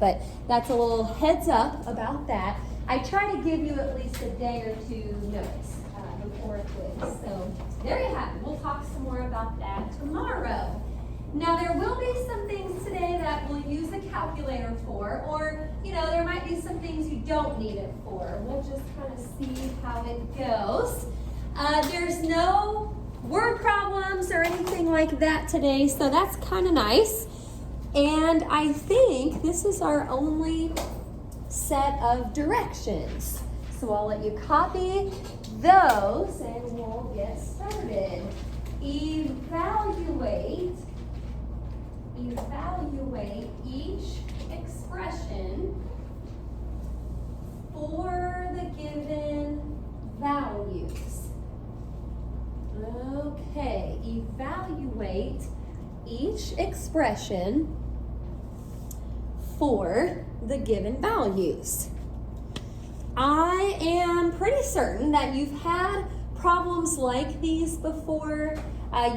but that's a little heads up about that. I try to give you at least a day or two notice before a quiz. So there you have it. We'll talk some more about that tomorrow. Now there will be some things today that we'll use a calculator for, or there might be some things you don't need it for. We'll just kind of see how it goes. There's no word problems or anything like that today, so that's kind of nice. And I think this is our only set of directions. So I'll let you copy those and we'll get started. Evaluate each expression for the given values. Okay, evaluate each expression for the given values. I am pretty certain that you've had problems like these before.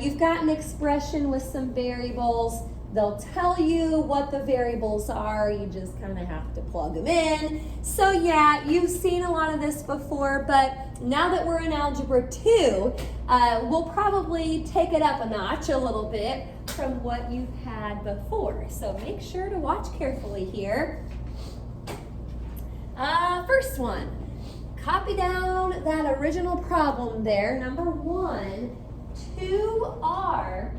You've got an expression with some variables. They'll tell you what the variables are. You just kind of have to plug them in. So yeah, you've seen a lot of this before, but now that we're in Algebra 2, we'll probably take it up a notch a little bit from what you've had before. So make sure to watch carefully here. First one, copy down that original problem there. Number 1, 2r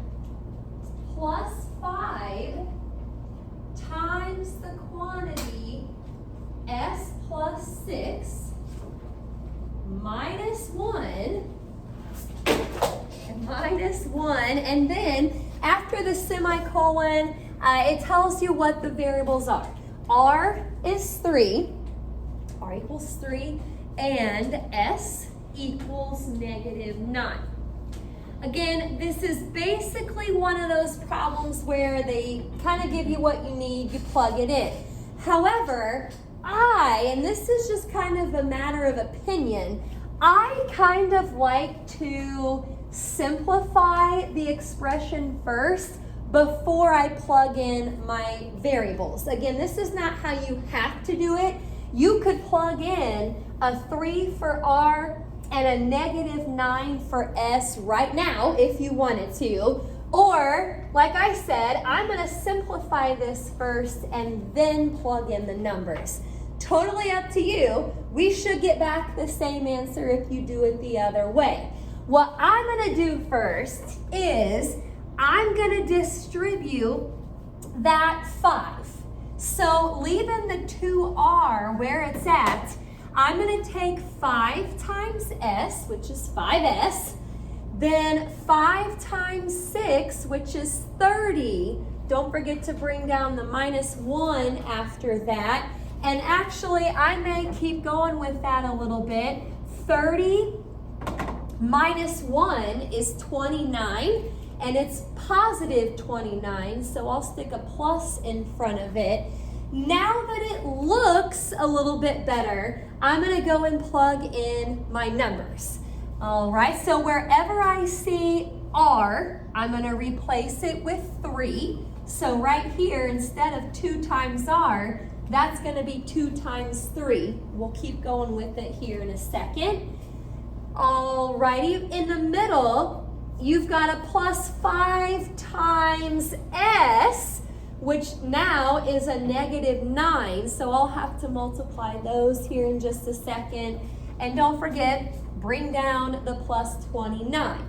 plus 5 times the quantity s plus 6 minus 1, and then after the semicolon, it tells you what the variables are. R is 3, R equals 3, and S equals -9. Again, this is basically one of those problems where they kind of give you what you need, you plug it in. However, and this is just kind of a matter of opinion, I kind of like to simplify the expression first before I plug in my variables. Again, this is not how you have to do it. You could plug in a 3 for R and a -9 for S right now if you wanted to. Or, like I said, I'm going to simplify this first and then plug in the numbers. Totally up to you. We should get back the same answer if you do it the other way. What I'm going to do first is I'm going to distribute that 5. So leaving the 2R where it's at, I'm going to take 5 times S, which is 5S, then 5 times 6, which is 30. Don't forget to bring down the -1 after that. And actually, I may keep going with that a little bit. 30 minus 1 is 29, and it's positive 29, so I'll stick a plus in front of it. Now that it looks a little bit better, I'm going to go and plug in my numbers. All right, so wherever I see R, I'm going to replace it with 3. So right here, instead of 2 times R, that's going to be 2 times 3. We'll keep going with it here in a second. All righty, in the middle, you've got a plus 5 times S, which now is a -9. So I'll have to multiply those here in just a second. And don't forget, bring down the plus 29.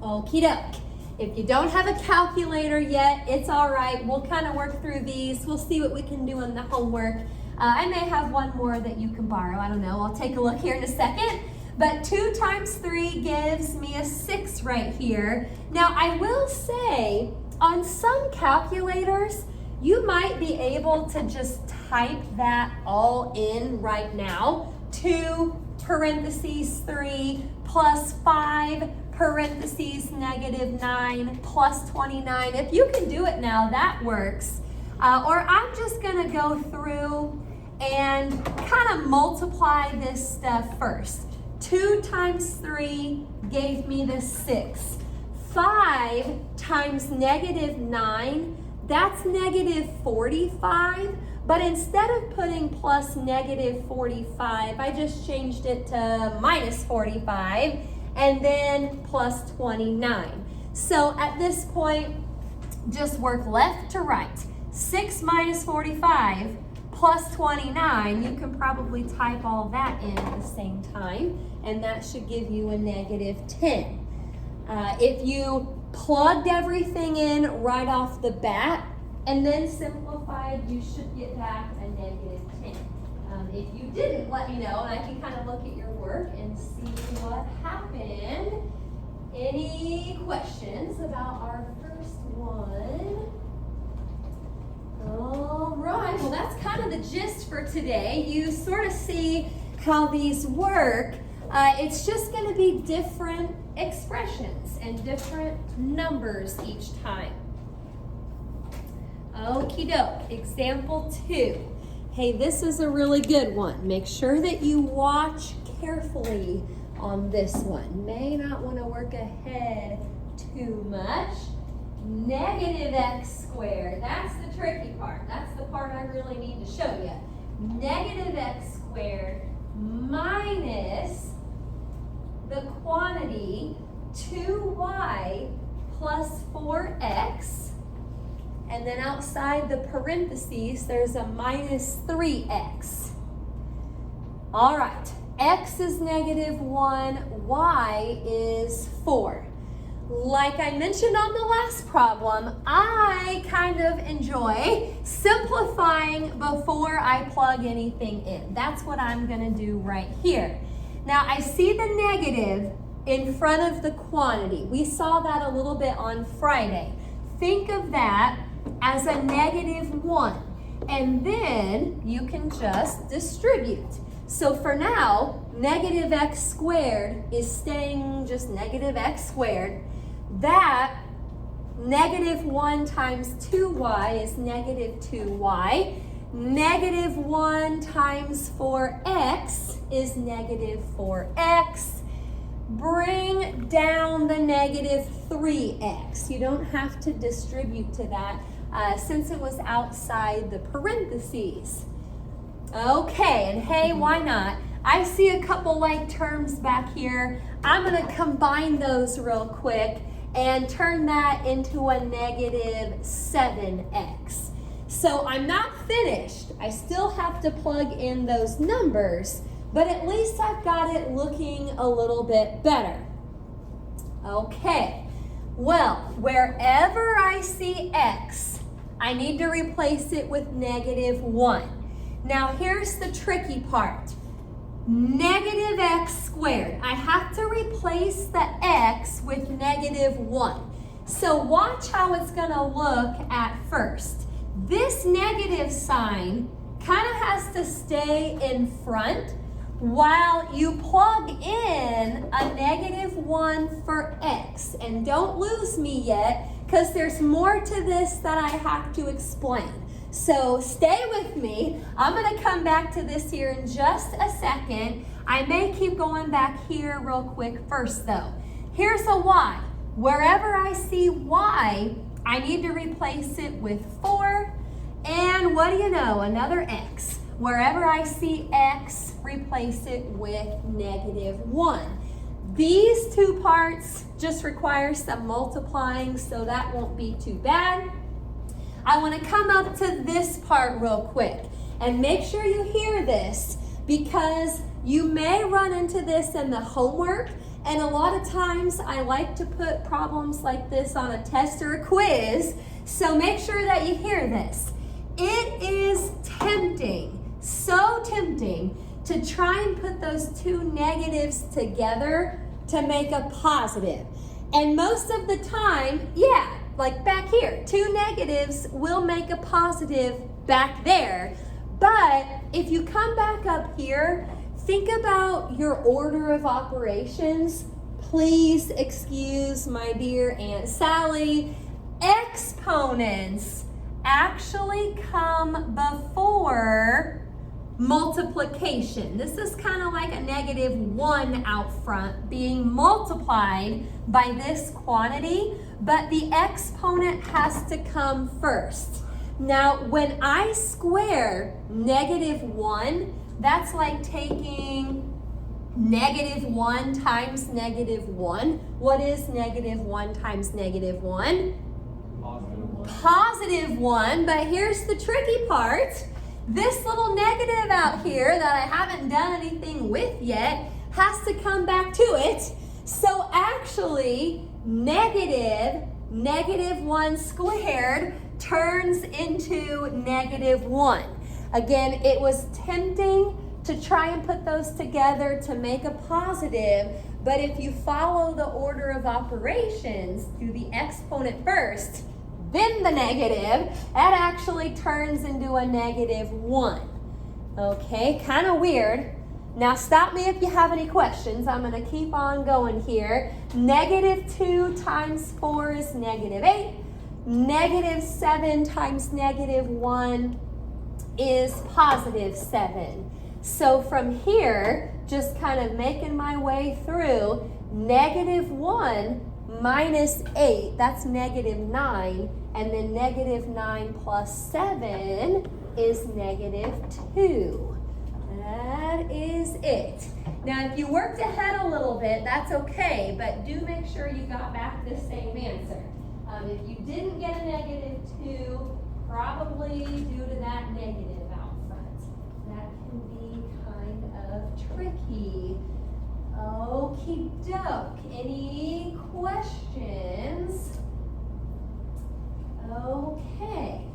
Okie doke. If you don't have a calculator yet, it's all right. We'll kind of work through these. We'll see what we can do in the homework. I may have one more that you can borrow. I don't know. I'll take a look here in a second. But 2 times 3 gives me a 6 right here. Now, I will say, on some calculators, you might be able to just type that all in right now. 2 parentheses 3 plus 5 parentheses -9 plus 29. If you can do it now, that works. Or I'm just going to go through and kind of multiply this stuff first. 2 times 3 gave me the 6. 5 times -9, that's negative 45, but instead of putting plus negative 45, I just changed it to minus 45 and then plus 29. So at this point, just work left to right. 6 minus 45 plus 29, you can probably type all that in at the same time, and that should give you a negative 10. If you plugged everything in right off the bat and then simplified, you should get back a negative 10. If you didn't, let me know, and I can kind of look at your work and see what happened. Any questions about our first one? All right, well, that's kind of the gist for today. You sort of see how these work. It's just going to be different expressions and different numbers each time. Okie doke, example 2. Hey, this is a really good one. Make sure that you watch carefully on this one. May not want to work ahead too much. Negative x squared, that's the tricky part. That's the part I really need to show you. Negative x squared minus the quantity 2y plus 4x, and then outside the parentheses there's a minus 3x. All right, x is negative 1, y is 4. Like I mentioned on the last problem, I kind of enjoy simplifying before I plug anything in. That's what I'm going to do right here. Now, I see the negative in front of the quantity. We saw that a little bit on Friday. Think of that as a negative 1, and then you can just distribute. So for now, negative x squared is staying just negative x squared. That negative 1 times 2y is negative 2y. Negative 1 times 4x is negative 4x. Bring down the negative 3x. You don't have to distribute to that since it was outside the parentheses. Okay, and hey, why not? I see a couple like terms back here. I'm going to combine those real quick and turn that into a negative 7x. So I'm not finished. I still have to plug in those numbers, but at least I've got it looking a little bit better. Okay, well, wherever I see x, I need to replace it with negative 1. Now here's the tricky part. Negative x squared. I have to replace the x with negative 1. So watch how it's going to look at first. This negative sign kind of has to stay in front while you plug in a negative 1 for x. And don't lose me yet, because there's more to this that I have to explain. So stay with me. I'm going to come back to this here in just a second. I may keep going back here real quick first though. Here's a y. Wherever I see y, I need to replace it with 4. And what do you know? Another x. Wherever I see x, replace it with negative 1. These two parts just require some multiplying, so that won't be too bad. I want to come up to this part real quick and make sure you hear this, because you may run into this in the homework, and a lot of times I like to put problems like this on a test or a quiz, so make sure that you hear this. It is tempting, so tempting, to try and put those two negatives together to make a positive. And most of the time, yeah, like back here, 2 negatives will make a positive back there. But if you come back up here, think about your order of operations. Please excuse my dear Aunt Sally. Exponents actually come before multiplication. This is kind of like a -1 out front being multiplied by this quantity, but the exponent has to come first. Now, when I square -1, that's like taking -1 times -1. What is -1 times -1? Positive 1, but here's the tricky part. This little negative out here that I haven't done anything with yet has to come back to it. So actually, -1 squared turns into -1. Again, it was tempting to try and put those together to make a positive, but if you follow the order of operations, do the exponent first, then the negative, that actually turns into a -1. Okay, kind of weird. Now stop me if you have any questions. I'm going to keep on going here. -2 times 4 is -8. -7 times -1 is +7. So from here, just kind of making my way through, -1 minus 8, that's -9, and then -9 plus 7 is -2. That is it. Now, if you worked ahead a little bit, that's okay, but do make sure you got back the same answer. If you didn't get a -2, probably due to that negative out front. That can be kind of tricky. Okie doke. Any questions? Okay.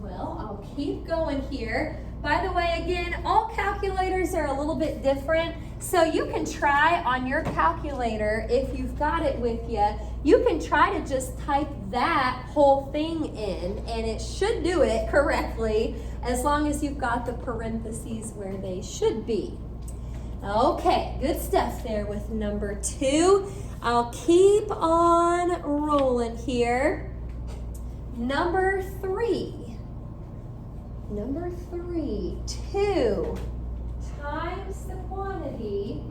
Well, I'll keep going here. By the way, again, all calculators are a little bit different, so you can try on your calculator, if you've got it with you, you can try to just type that whole thing in, and it should do it correctly, as long as you've got the parentheses where they should be. Okay, good stuff there with number 2. I'll keep on rolling here. Number 3. Number 3, 2 times the quantity,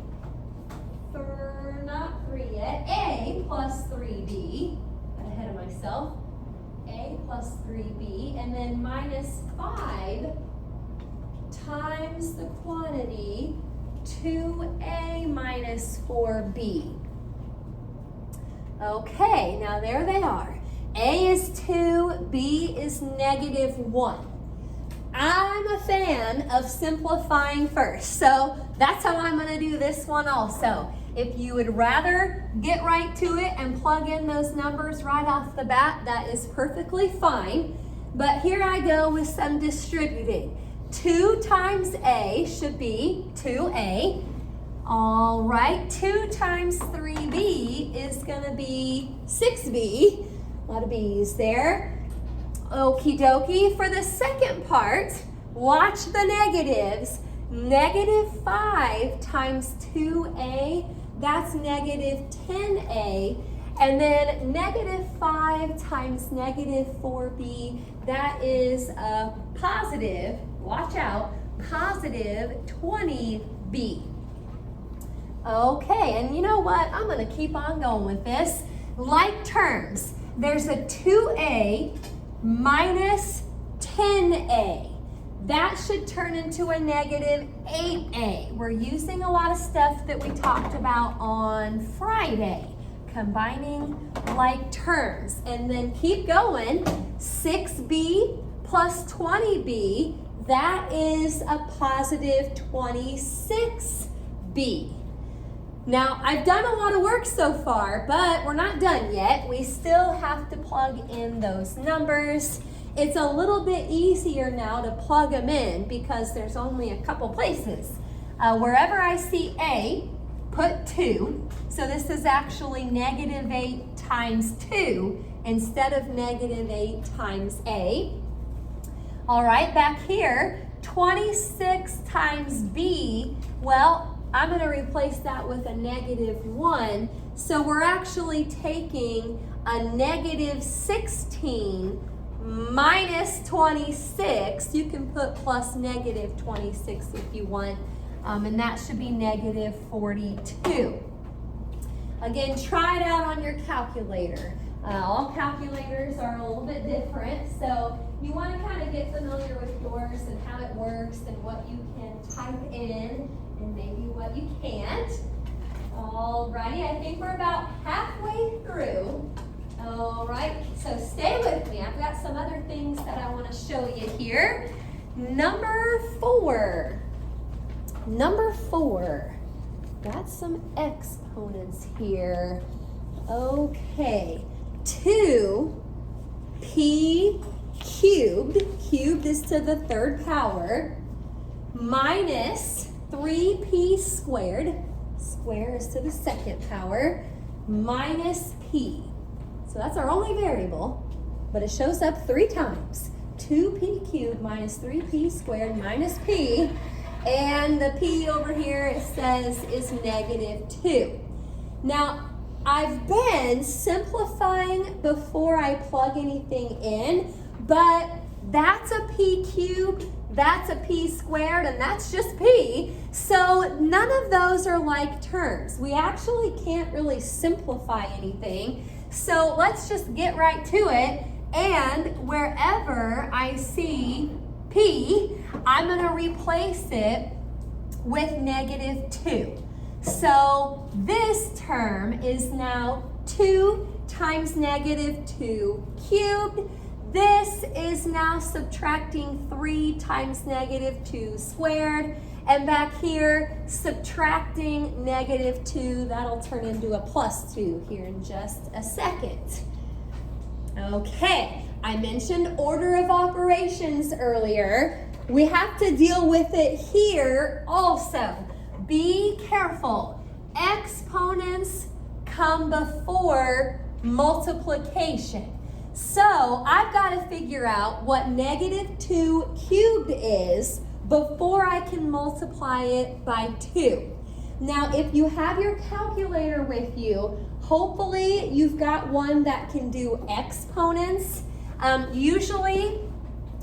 not 3 yet, a plus 3b, got ahead of myself, a plus 3b, and then minus 5 times the quantity, 2a minus 4b. Okay, now there they are. A is 2, b is -1. I'm a fan of simplifying first, so that's how I'm going to do this one also. If you would rather get right to it and plug in those numbers right off the bat, that is perfectly fine. But here I go with some distributing. 2 times A should be 2A. All right, 2 times 3B is going to be 6B. A lot of B's there. Okie dokie. For the second part, watch the negatives. -5 times 2a, that's -10a. And then -5 times -4b, that is a positive, watch out, positive 20b. Okay, and you know what? I'm going to keep on going with this. Like terms, there's a 2a minus 10a. That should turn into a -8a. We're using a lot of stuff that we talked about on Friday, combining like terms. And then keep going. 6b plus 20b, that is a positive 26b. Now, I've done a lot of work so far, but we're not done yet. We still have to plug in those numbers. It's a little bit easier now to plug them in because there's only a couple places. Wherever I see A, put 2. So this is actually -8 times 2 instead of -8 times A. All right, back here, 26 times B, well, I'm going to replace that with a -1. So we're actually taking a -16 minus 26. You can put plus negative 26 if you want, and that should be negative 42. Again, try it out on your calculator. All calculators are a little bit different, so you want to kind of get familiar with yours and how it works and what you can type in and maybe what you can't. Alrighty, I think we're about halfway through. Alright, so stay with me. I've got some other things that I want to show you here. Number 4. Got some exponents here. Okay, 2p cubed is to the third power, minus 3p squared is to the second power, minus p. So that's our only variable, but it shows up 3 times. 2p cubed minus 3p squared minus p. And the p over here, it says, is negative 2. Now, I've been simplifying before I plug anything in, but that's a p cubed, that's a p squared, and that's just p. So none of those are like terms. We actually can't really simplify anything. So let's just get right to it. And wherever I see p, I'm going to replace it with negative 2. So this term is now 2 times negative 2 cubed. This is now subtracting 3 times negative 2 squared. And back here, subtracting negative 2, that'll turn into a plus 2 here in just a second. Okay, I mentioned order of operations earlier. We have to deal with it here also. Be careful. Exponents come before multiplication. So I've got to figure out what negative 2 cubed is before I can multiply it by 2. Now, if you have your calculator with you, hopefully you've got one that can do exponents. Usually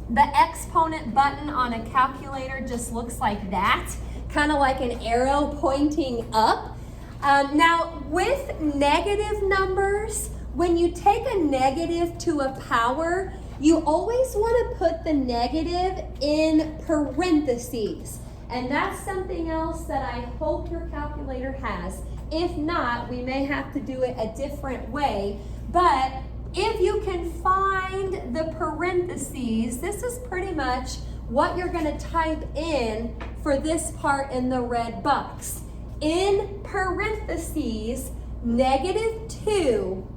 the exponent button on a calculator just looks like that, kind of like an arrow pointing up. Now, with negative numbers, when you take a negative to a power, you always want to put the negative in parentheses. And that's something else that I hope your calculator has. If not, we may have to do it a different way. But if you can find the parentheses, this is pretty much what you're going to type in for this part in the red box. In parentheses, negative 2,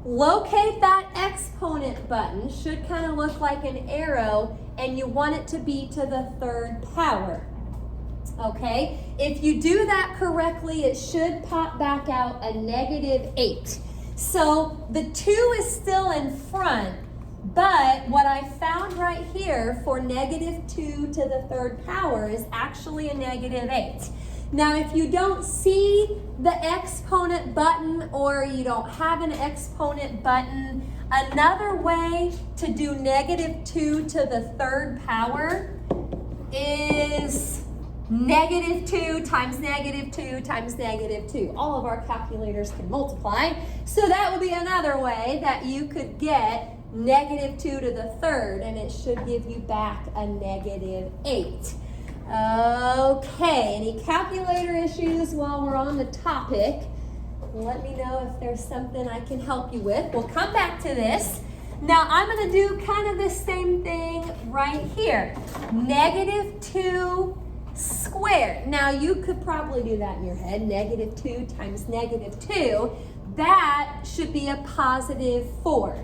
locate that exponent button, should kind of look like an arrow, and you want it to be to the third power. Okay, if you do that correctly, it should pop back out a negative 8. So the 2 is still in front, but what I found right here for negative 2 to the third power is actually a negative 8. Now, if you don't see the exponent button or you don't have an exponent button, another way to do negative 2 to the third power is negative 2 times negative 2 times negative 2. All of our calculators can multiply. So that would be another way that you could get negative 2 to the third, and it should give you back a negative 8. Okay, any calculator issues while we're on the topic? Let me know if there's something I can help you with. We'll come back to this. Now I'm going to do kind of the same thing right here. Negative 2 squared. Now you could probably do that in your head. Negative 2 times negative 2. That should be a positive 4.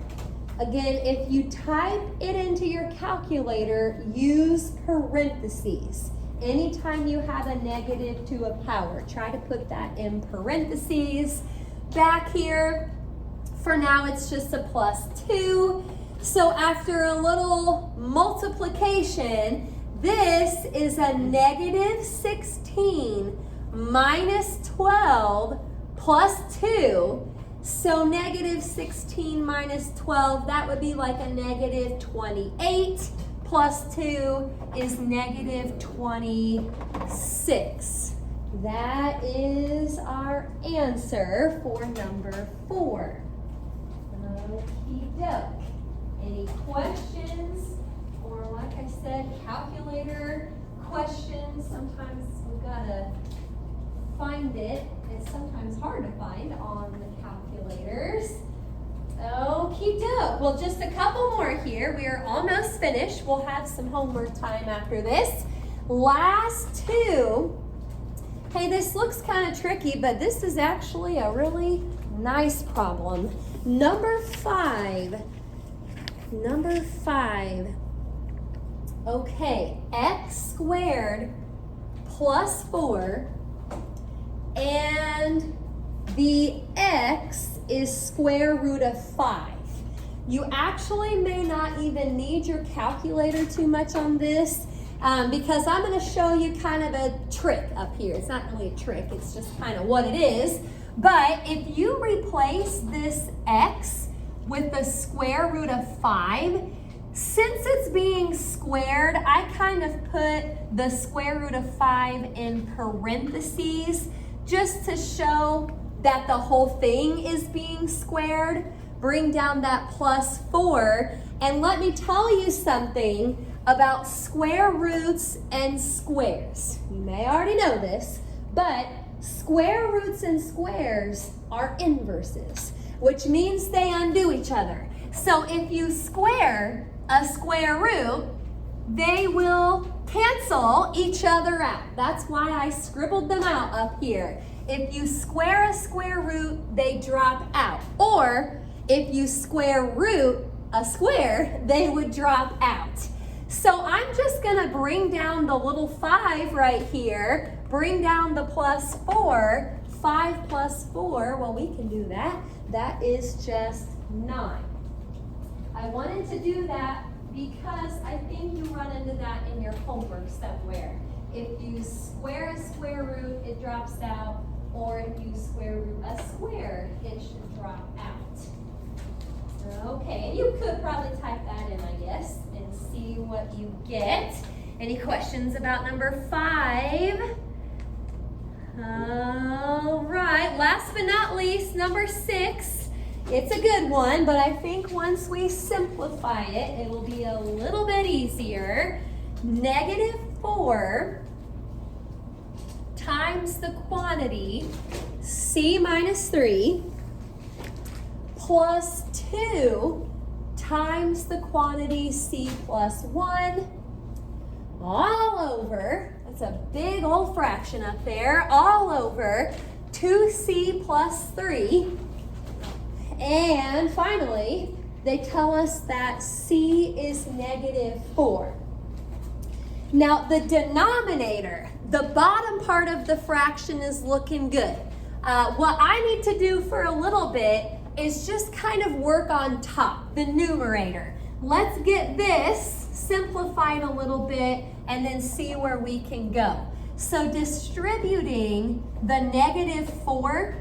Again, if you type it into your calculator, use parentheses. Anytime you have a negative to a power, try to put that in parentheses. Back here, for now it's just a plus 2. So after a little multiplication, this is a negative 16 minus 12 plus 2. So negative 16 minus 12, that would be like a negative 28. Plus 2 is negative 26. That is our answer for number 4. Okie doke. Any questions? Or like I said, calculator questions. Sometimes we've got to find it. It's sometimes hard to find on the calculators. Okie doke. Well, just a couple more here. We are almost finished. We'll have some homework time after this. Last 2. Hey, this looks kind of tricky, but this is actually a really nice problem. Number 5. Okay, x squared plus 4, and the x is square root of 5. You actually may not even need your calculator too much on this because I'm going to show you kind of a trick up here. It's not really a trick, it's just kind of what it is. But if you replace this x with the square root of 5, since it's being squared, I kind of put the square root of 5 in parentheses just to show that the whole thing is being squared. Bring down that plus 4. And let me tell you something about square roots and squares. You may already know this, but square roots and squares are inverses, which means they undo each other. So if you square a square root, they will cancel each other out. That's why I scribbled them out up here. If you square a square root, they drop out. Or if you square root a square, they would drop out. So I'm just gonna bring down the little 5 right here, bring down the plus 4, 5 plus 4, well, we can do that. That is just 9. I wanted to do that because I think you run into that in your homework somewhere. If you square a square root, it drops out, or if you square root a square, it should drop out. Okay, and you could probably type that in, I guess, and see what you get. Any questions about number 5? All right, last but not least, number 6. It's a good one, but I think once we simplify it, it will be a little bit easier. Negative 4 times the quantity c minus 3 plus 2 times the quantity c plus 1 all over, that's a big old fraction up there, all over 2c plus 3. And finally, they tell us that c is negative 4. Now, the denominator, the bottom part of the fraction is looking good. What I need to do for a little bit is just kind of work on top, the numerator. Let's get this simplified a little bit and then see where we can go. So distributing the negative 4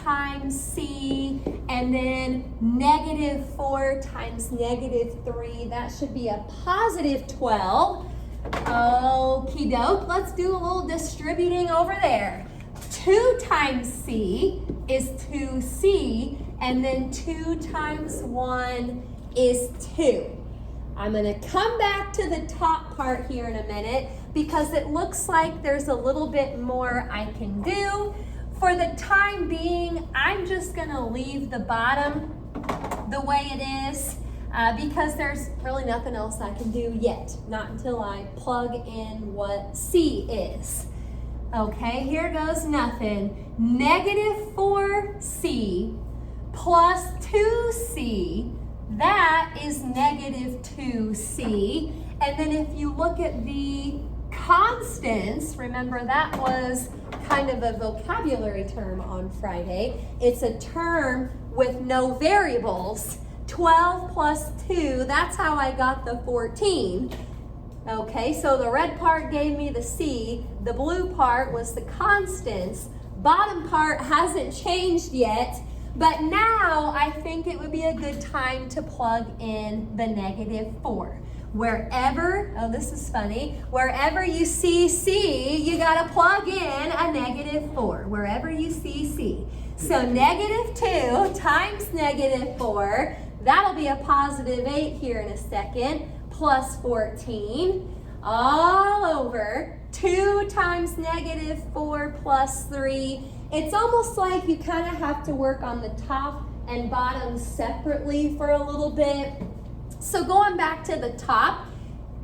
times c, and then negative 4 times negative 3, that should be a positive 12. Okie doke, let's do a little distributing over there. 2 times c is 2c, and then 2 times 1 is 2. I'm going to come back to the top part here in a minute because it looks like there's a little bit more I can do. For the time being, I'm just going to leave the bottom the way it is because there's really nothing else I can do yet, not until I plug in what c is. Okay, here goes nothing. Negative 4c plus 2c, that is negative 2c. And then if you look at the constants, remember that was kind of a vocabulary term on Friday. It's a term with no variables. 12 plus 2, that's how I got the 14. Okay, so the red part gave me the c, the blue part was the constants, bottom part hasn't changed yet, but now I think it would be a good time to plug in the -4. Wherever, oh, this is funny, wherever you see C, you gotta plug in a -4, wherever you see C. So -2 times -4, that'll be a +8 here in a second, plus 14, all over 2 times -4 plus 3. It's almost like you kind of have to work on the top and bottom separately for a little bit. So going back to the top,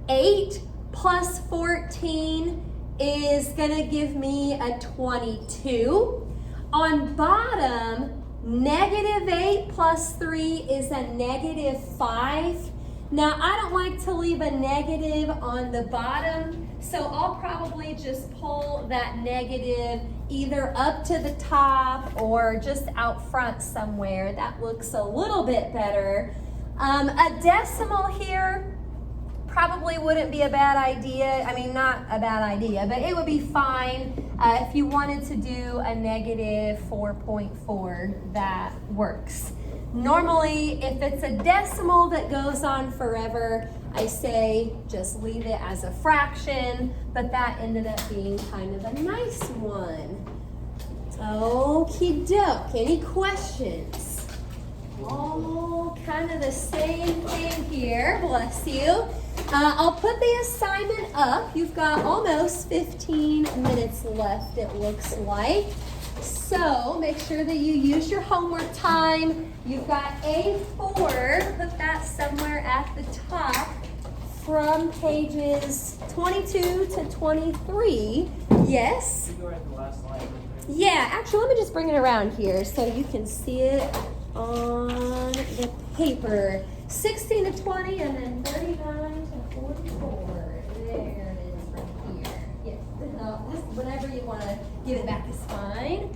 8 plus 14 is gonna give me a 22. On bottom, -8 plus 3 is a -5. Now, I don't like to leave a negative on the bottom, so I'll probably just pull that negative either up to the top or just out front somewhere. That looks a little bit better. A decimal here probably wouldn't be a bad idea. I mean, not a bad idea, but it would be fine if you wanted to do a -4.4, that works. Normally, if it's a decimal that goes on forever, I say just leave it as a fraction, but that ended up being kind of a nice one. Okie doke, any questions? All kind of the same thing here, bless you. I'll put the assignment up. You've got almost 15 minutes left, it looks like. So make sure that you use your homework time. You've got A4, put that somewhere at the top from pages 22 to 23. Yes? You go right to the last slide. Yeah, actually, let me just bring it around here so you can see it on the paper. 16 to 20 and then 39 to 44. There it is right here. Yes, just whenever you want to give it back is fine.